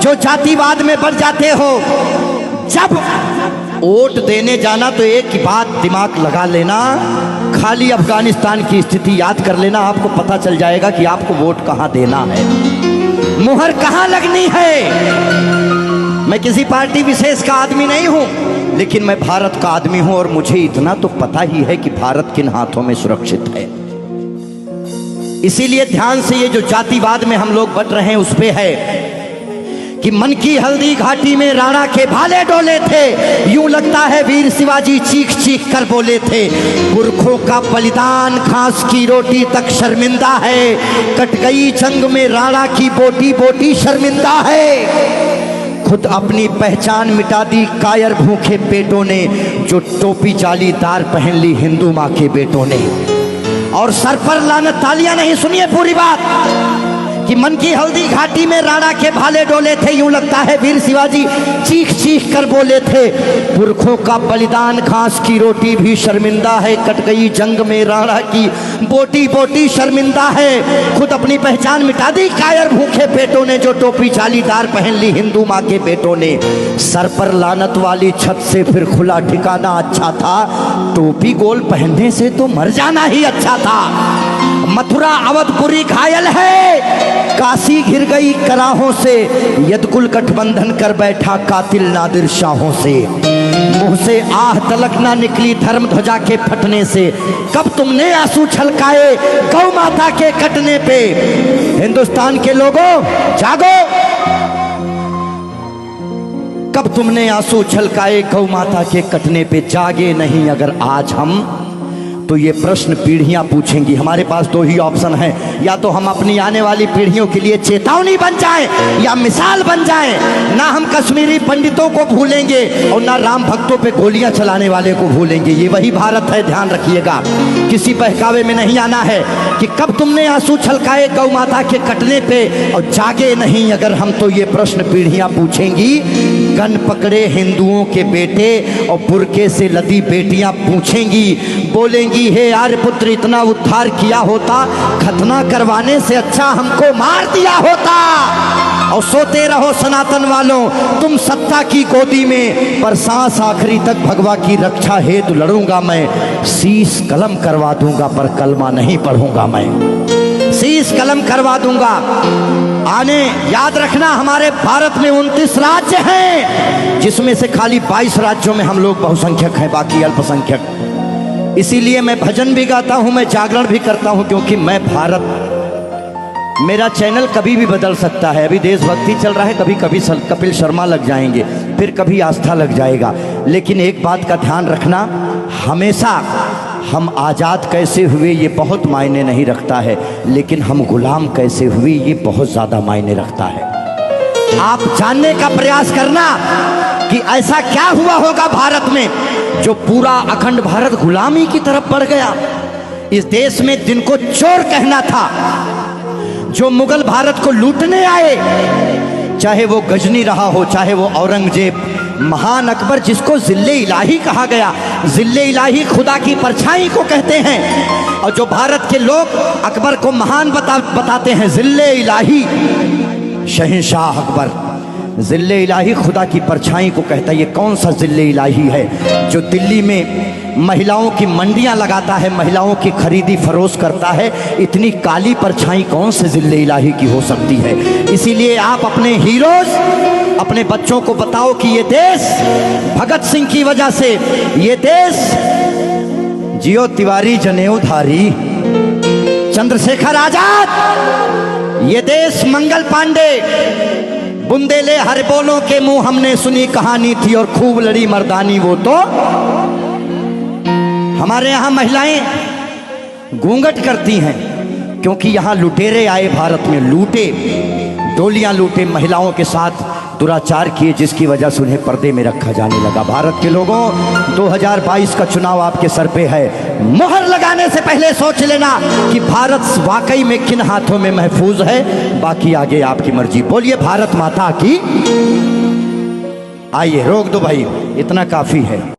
जो जातिवाद में बढ़ जाते हो, जब वोट देने जाना तो एक ही बात दिमाग लगा लेना, खाली अफगानिस्तान की स्थिति याद कर लेना, आपको पता चल जाएगा कि आपको वोट कहां देना है, मुहर कहां लगनी है। मैं किसी पार्टी विशेष का आदमी नहीं हूं, लेकिन मैं भारत का आदमी हूं और मुझे इतना तो पता ही है कि भारत किन हाथों में सुरक्षित है। इसीलिए ध्यान से ये जो जातिवाद में हम लोग बट रहे हैं उस पे है कि मन की हल्दी घाटी में राणा के भाले डोले थे, यूं लगता है वीर शिवाजी चीख चीख कर बोले थे। पुरखों का बलिदान घास की रोटी तक शर्मिंदा है, कट गई जंग में राणा की बोटी बोटी शर्मिंदा है। खुद अपनी पहचान मिटा दी कायर भूखे पेटों ने, जो टोपी जालीदार पहन ली हिंदू माँ के बेटों ने। और सर पर लानत तालियां नहीं, सुनिए पूरी बात, कि मन की हल्दी घाटी में राणा के भाले डोले थे, यूं लगता है वीर शिवाजी चीख चीख कर बोले थे। पुरखों का बलिदान घास की रोटी भी शर्मिंदा है, कट गई जंग में राणा की बोटी बोटी शर्मिंदा है। खुद अपनी पहचान मिटा दी कायर भूखे पेटों ने, जो टोपी जालीदार पहन ली हिंदू माँ के बेटों ने। सर पर लानत वाली छत से फिर खुला ठिकाना अच्छा था, टोपी गोल पहनने से तो मर जाना ही अच्छा था। मथुरा अवधपुरी घायल है, काशी घिर गई कराहों से, यदकुल गठबंधन कर बैठा कातिल नादिर शाहों से। मुंह से आह तलक ना निकली धर्म ध्वजा के फटने से, कब तुमने आंसू छलकाए गौ माता के कटने पे। हिंदुस्तान के लोगों जागो, कब तुमने आंसू छलकाए गौ माता के कटने पे। जागे नहीं अगर आज हम, तो ये प्रश्न पीढ़ियां पूछेंगी। हमारे पास दो ही ऑप्शन है, या तो हम अपनी आने वाली पीढ़ियों के लिए चेतावनी बन जाएं या मिसाल बन जाएं। ना हम कश्मीरी पंडितों को भूलेंगे और ना राम भक्तों पे गोलियां चलाने वाले को भूलेंगे। ये वही भारत है, ध्यान रखिएगा, किसी बहकावे में नहीं आना है कि कब तुमने आंसू छलकाए गौ माता के कटने पे। और जागे नहीं अगर हम, तो ये प्रश्न पीढ़ियां पूछेंगी। गन पकड़े हिंदुओं के बेटे और बुरके से लदी बेटियां पूछेंगी, बोलेंगी हे आर्य पुत्र इतना उद्धार किया होता, खतना करवाने से अच्छा हमको मार दिया होता। और सोते रहो सनातन वालों तुम सत्ता की गोदी में, पर सांस आखिरी तक भगवा की रक्षा हेतु लड़ूंगा मैं। शीश कलम करवा दूंगा पर कलमा नहीं पढ़ूंगा मैं, शीश कलम करवा दूंगा। आने याद रखना, हमारे भारत में 29 राज्य हैं, जिसमें से खाली 22 राज्यों में हम लोग बहुसंख्यक हैं, बाकी अल्पसंख्यक। इसीलिए मैं भजन भी गाता हूं, मैं जागरण भी करता हूं, क्योंकि मैं भारत, मेरा चैनल कभी भी बदल सकता है। अभी देशभक्ति चल रहा है, कभी कभी कपिल शर्मा लग जाएंगे, फिर कभी आस्था लग जाएगा। लेकिन एक बात का ध्यान रखना, हमेशा हम आज़ाद कैसे हुए ये बहुत मायने नहीं रखता है, लेकिन हम गुलाम कैसे हुए ये बहुत ज़्यादा मायने रखता है। आप जानने का प्रयास करना कि ऐसा क्या हुआ होगा भारत में जो पूरा अखंड भारत गुलामी की तरफ बढ़ गया। इस देश में जिनको चोर कहना था, जो मुगल भारत को लूटने आए, चाहे वो गजनी रहा हो, चाहे वो औरंगजेब, महान अकबर जिसको जिल्ले इलाही कहा गया, जिल्ले इलाही खुदा की परछाई को कहते हैं। और जो भारत के लोग अकबर को महान बताते हैं, जिल्ले इलाही, शहंशाह अकबर, जिल्ले इलाही खुदा की परछाई को कहता है। ये कौन सा जिल्ले इलाही है जो दिल्ली में महिलाओं की मंडियां लगाता है, महिलाओं की खरीदी फरोश करता है? इतनी काली परछाई कौन से जिल्ले इलाही की हो सकती है? इसीलिए आप अपने हीरोज, अपने बच्चों को बताओ कि ये देश भगत सिंह की वजह से, ये देश जियो तिवारी जनेऊधारी, चंद्रशेखर आजाद, ये देश मंगल पांडे, बुंदेले हर बोलों के मुंह हमने सुनी कहानी थी और खूब लड़ी मर्दानी वो तो। हमारे यहाँ महिलाएं घूंघट करती हैं क्योंकि यहाँ लुटेरे आए भारत में, लूटे, डोलियां लूटे, महिलाओं के साथ दुराचार किए, जिसकी वजह से उन्हें पर्दे में रखा जाने लगा। भारत के लोगों, 2022 का चुनाव आपके सर पे है। मोहर लगाने से पहले सोच लेना कि भारत वाकई में किन हाथों में महफूज है। बाकी आगे आपकी मर्जी। बोलिए भारत माता की। आइए, रोक दो भाई, इतना काफी है।